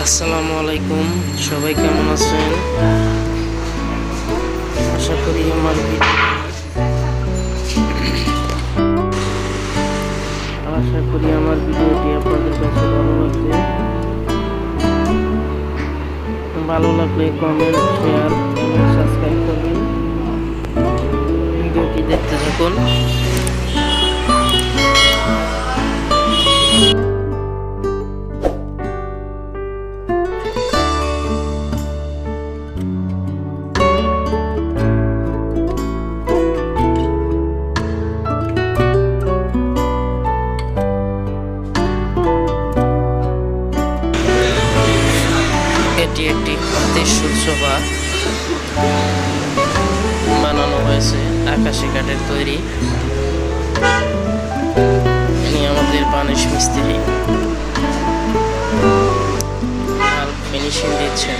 আসসালামু আলাইকুম, সবাই কেমন আছেন? আশা করি আমার ভিডিওটি আপনাদের কাছে ভালো লাগবে। ভালো লাগলে কমেন্ট, শেয়ার এবং সাবস্ক্রাইব করবেন। ভিডিওটি দেখতে থাকুন। এটি একটি হাতের সুরসভা বানানো হয়েছে আকাশি কাঠের তৈরি। ইনি আমাদের বানিশ মিস্ত্রি, ফিনিশিং দিচ্ছেন।